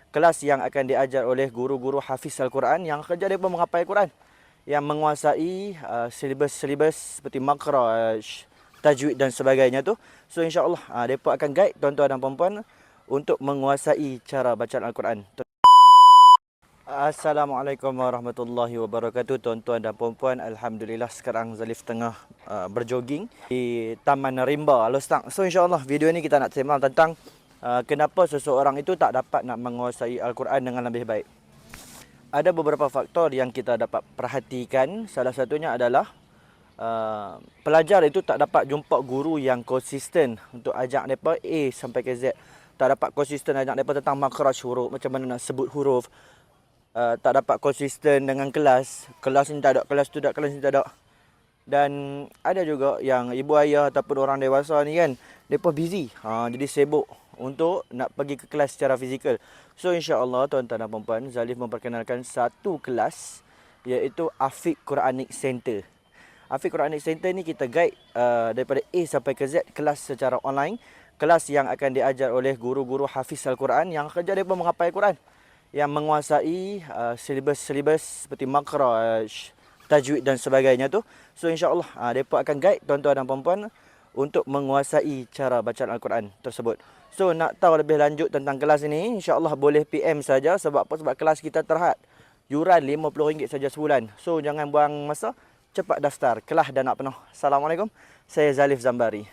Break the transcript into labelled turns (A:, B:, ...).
A: kelas yang akan diajar oleh guru-guru hafiz Al-Quran yang kerja mereka menghafal Al-Quran, yang menguasai silibus-silibus seperti makhraj, tajwid dan sebagainya tu. So insya-Allah mereka akan guide tuan-tuan dan puan-puan untuk menguasai cara bacaan Al-Quran. Assalamualaikum warahmatullahi wabarakatuh, tuan-tuan dan puan-puan. Alhamdulillah sekarang Zalif tengah berjoging di Taman Rimba Alostang. So insya-Allah video ni kita nak sembang tentang kenapa seseorang itu tak dapat nak menguasai Al-Quran dengan lebih baik. Ada beberapa faktor yang kita dapat perhatikan. Salah satunya adalah pelajar itu tak dapat jumpa guru yang konsisten untuk ajak mereka A sampai ke Z. Tak dapat konsisten ajak mereka tentang makhraj huruf, macam mana nak sebut huruf. Tak dapat konsisten dengan kelas. Kelas ni tak ada, kelas tu tak, kelas ni tak ada. Dan ada juga yang ibu ayah ataupun orang dewasa ni kan, mereka busy. Jadi sibuk untuk nak pergi ke kelas secara fizikal. So insya-Allah tuan-tuan dan puan-puan, Zalif memperkenalkan satu kelas, iaitu Afiq Quranic Center. Afiq Quranic Center ni kita guide daripada A sampai ke Z, kelas secara online. Kelas yang akan diajar oleh guru-guru hafiz Al-Quran yang kerja mereka menghafal Al-Quran, yang menguasai silibus-silibus seperti makhraj, tajwid dan sebagainya tu. So insya-Allah mereka akan guide tuan-tuan dan puan-puan untuk menguasai cara bacaan Al-Quran tersebut. So nak tahu lebih lanjut tentang kelas ini, insya-Allah boleh PM saja. Sebab apa? Sebab kelas kita terhad. Yuran RM50 saja sebulan. So jangan buang masa, cepat daftar. Kelas dah nak penuh. Assalamualaikum. Saya Zalif Zambari.